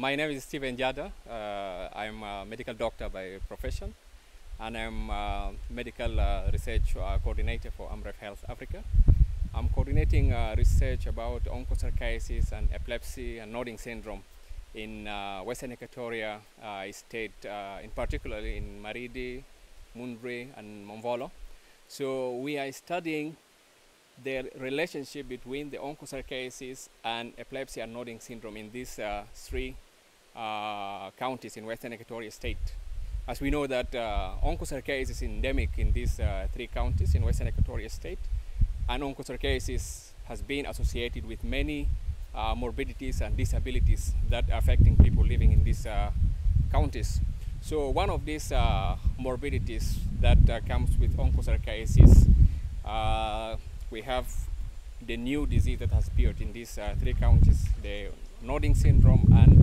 My name is Steven Jada. I'm a medical doctor by profession, and I'm a medical research coordinator for AMREF Health Africa. I'm coordinating research about onchocerciasis and epilepsy and nodding syndrome in Western Equatoria state, in particularly in Maridi, Mundri, and Monvolo. So we are studying the relationship between the onchocerciasis and epilepsy and nodding syndrome in these three counties in Western Equatoria state. As we know that onchocerciasis is endemic in these three counties in Western Equatoria state, and onchocerciasis has been associated with many morbidities and disabilities that are affecting people living in these counties. So one of these morbidities that comes with onchocerciasis, we have the new disease that has appeared in these three counties, the nodding syndrome, and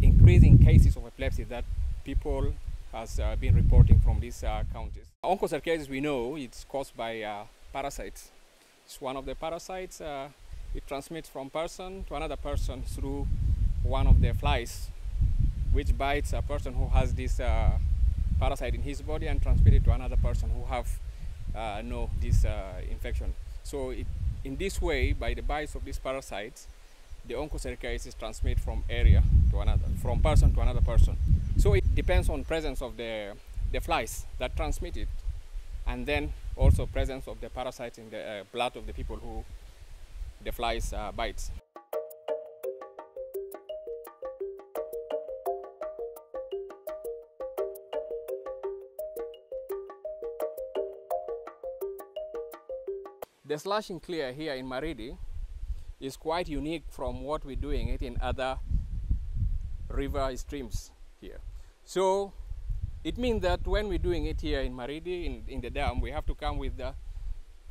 increasing cases of epilepsy that people has been reporting from these counties. Onchocerciasis, we know it's caused by parasites. It's one of the parasites. It transmits from person to another person through one of the flies, which bites a person who has this parasite in his body and transmit it to another person who have this infection. So in this way, by the bites of these parasites, the onchocerciasis transmit from area to another, from person to another person. So it depends on presence of the flies that transmit it, and then also presence of the parasites in the blood of the people who the flies bites. The slash and clear here in Maridi is quite unique from what we're doing it in other river streams here. So it means that when we're doing it here in Maridi, in the dam, we have to come with the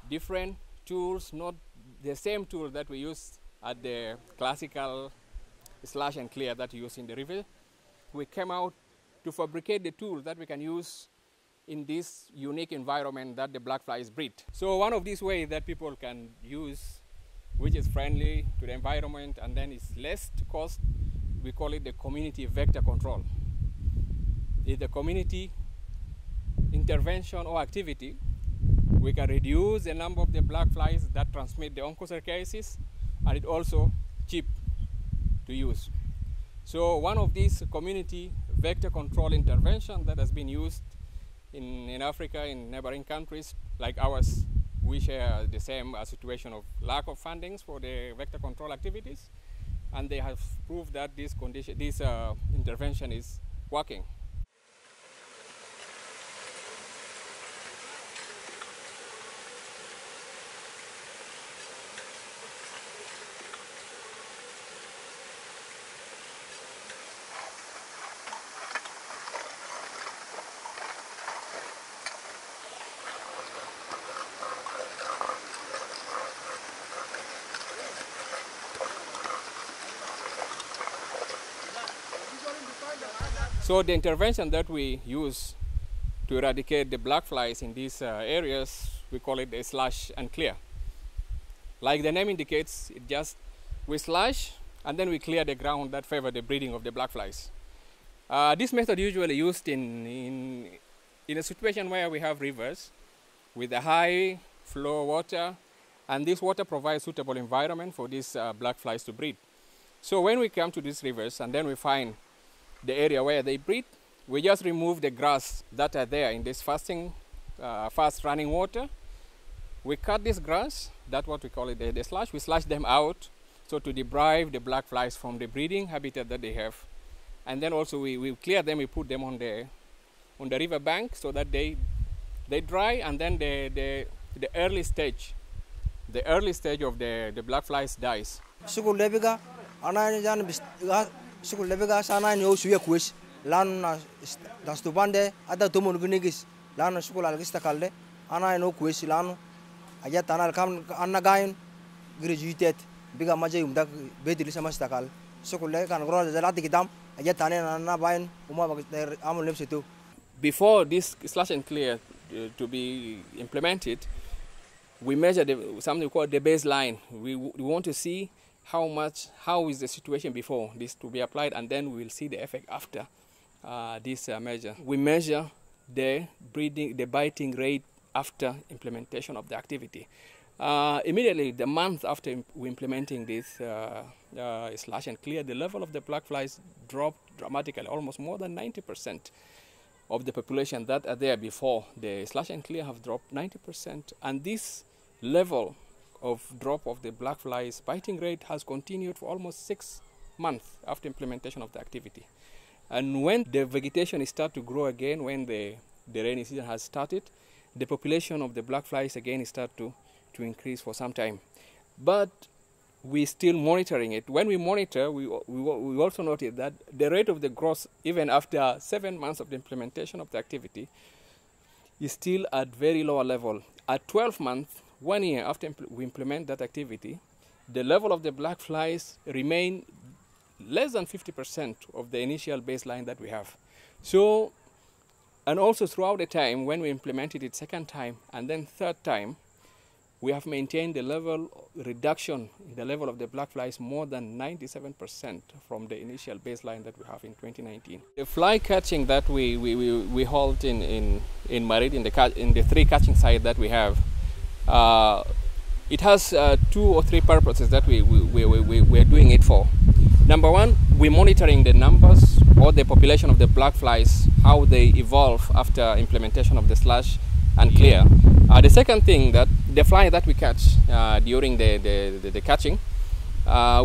different tools, not the same tool that we use at the classical slash and clear that we use in the river. We came out to fabricate the tools that we can use in this unique environment that the black flies breed. So one of these ways that people can use, which is friendly to the environment and then is less cost, we call it the community vector control. It's the community intervention or activity. We can reduce the number of the black flies that transmit the onchocerciasis, and it's also cheap to use. So one of these community vector control intervention that has been used in Africa, in neighboring countries like ours, we share the same situation of lack of fundings for the vector control activities, and they have proved that this intervention is working. So the intervention that we use to eradicate the black flies in these areas, we call it a slash and clear. Like the name indicates, we slash and then we clear the ground that favor the breeding of the black flies. This method usually used in a situation where we have rivers with a high flow water, and this water provides suitable environment for these black flies to breed. So when we come to these rivers and then we find the area where they breed, we just remove the grass that are there in this fast running water. We cut this grass, that's what we call it the slash. We slash them out, so to deprive the black flies from the breeding habitat that they have. And then also we clear them, we put them on the river bank so that they dry, and then the early stage of the black flies dies. Sukul lebega sana ni osu yakwes lanu na dastubande ada tomon gunigis lanu sukul algista kalde ana no kwes lanu aja tanal kam anna gain graduated biga maje umda bedili samasta kal sukul le kan gro zalati kidam aja tanena na bain uma amul nepsetu. Before this slash and clear to be implemented, we measure something called the baseline. We want to see how is the situation before this to be applied, and then we will see the effect after this measure. We measure the biting rate after implementation of the activity. Immediately, the month after we implementing this slash and clear, the level of the black flies dropped dramatically, almost more than 90% of the population that are there before the slash and clear have dropped 90%, and this level of drop of the black flies biting rate has continued for almost 6 months after implementation of the activity. And when the vegetation start to grow again, when the rainy season has started, the population of the black flies again start to increase for some time. But we're still monitoring it. When we monitor, we also noted that the rate of the growth, even after 7 months of the implementation of the activity, is still at very low level. At 12 months, 1 year after we implement that activity, the level of the black flies remain less than 50% of the initial baseline that we have. So, and also throughout the time, when we implemented it second time and then third time, we have maintained the level reduction in the level of the black flies more than 97% from the initial baseline that we have in 2019. The fly catching that we hold in Marit, in the 3 catching sites that we have, it has 2 or 3 purposes that we are doing it for. Number one, we're monitoring the numbers or the population of the black flies, how they evolve after implementation of the slash and clear. The second thing, that the fly that we catch during the catching,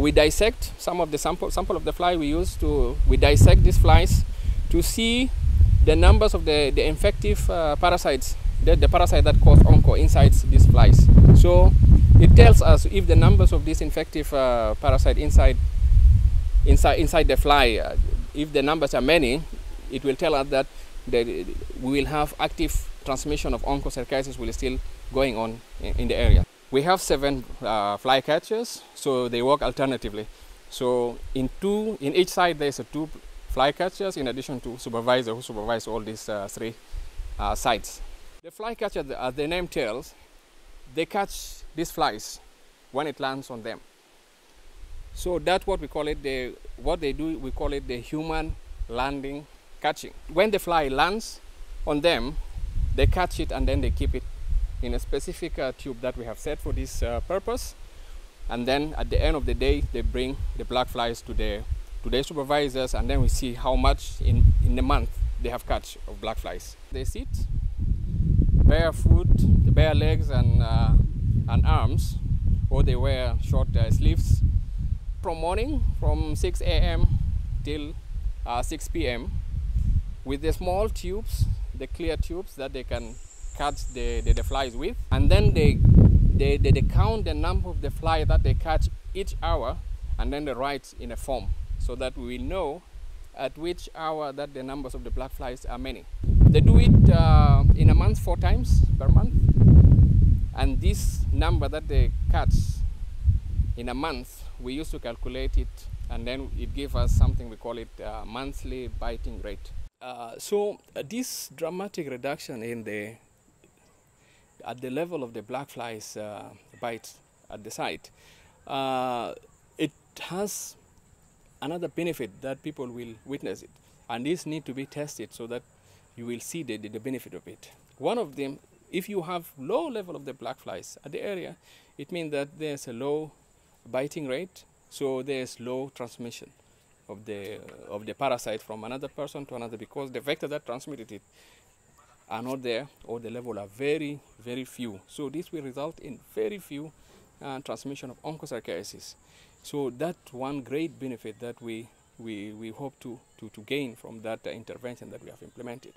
we dissect some of the sample of the fly we dissect these flies to see the numbers of the infective parasites, the parasite that cause onco inside these flies. So it tells us if the numbers of this infective parasite inside the fly, if the numbers are many, it will tell us that we will have active transmission of onchocerciasis will still going on in the area. We have 7 fly catchers, so they work alternatively. So in each side there is 2 fly catchers in addition to supervisor who supervise all these 3 sites. The fly catcher, as the name tells, they catch these flies when it lands on them. So that's what we call it. We call it the human landing catching. When the fly lands on them, they catch it and then they keep it in a specific tube that we have set for this purpose. And then at the end of the day, they bring the black flies to their supervisors, and then we see how much in a month they have catch of black flies. They sit barefoot, bare legs and arms, or they wear short sleeves from morning, from 6 a.m. till 6 p.m. with the small tubes, the clear tubes that they can catch the flies with, and then they count the number of the fly that they catch each hour, and then they write in a form so that we know at which hour that the numbers of the black flies are many. They do it in a month 4 times per month, and this number that they catch in a month, we used to calculate it, and then it gives us something we call it monthly biting rate. So this dramatic reduction at the level of the black flies bites at the site, it has another benefit that people will witness it, and this need to be tested so that you will see the benefit of it. One of them, if you have low level of the black flies at the area, it means that there's a low biting rate, so there's low transmission of the parasite from another person to another, because the vector that transmitted it are not there, or the level are very, very few. So this will result in very few transmission of onchocerciasis. So that's one great benefit that we hope to gain from that intervention that we have implemented.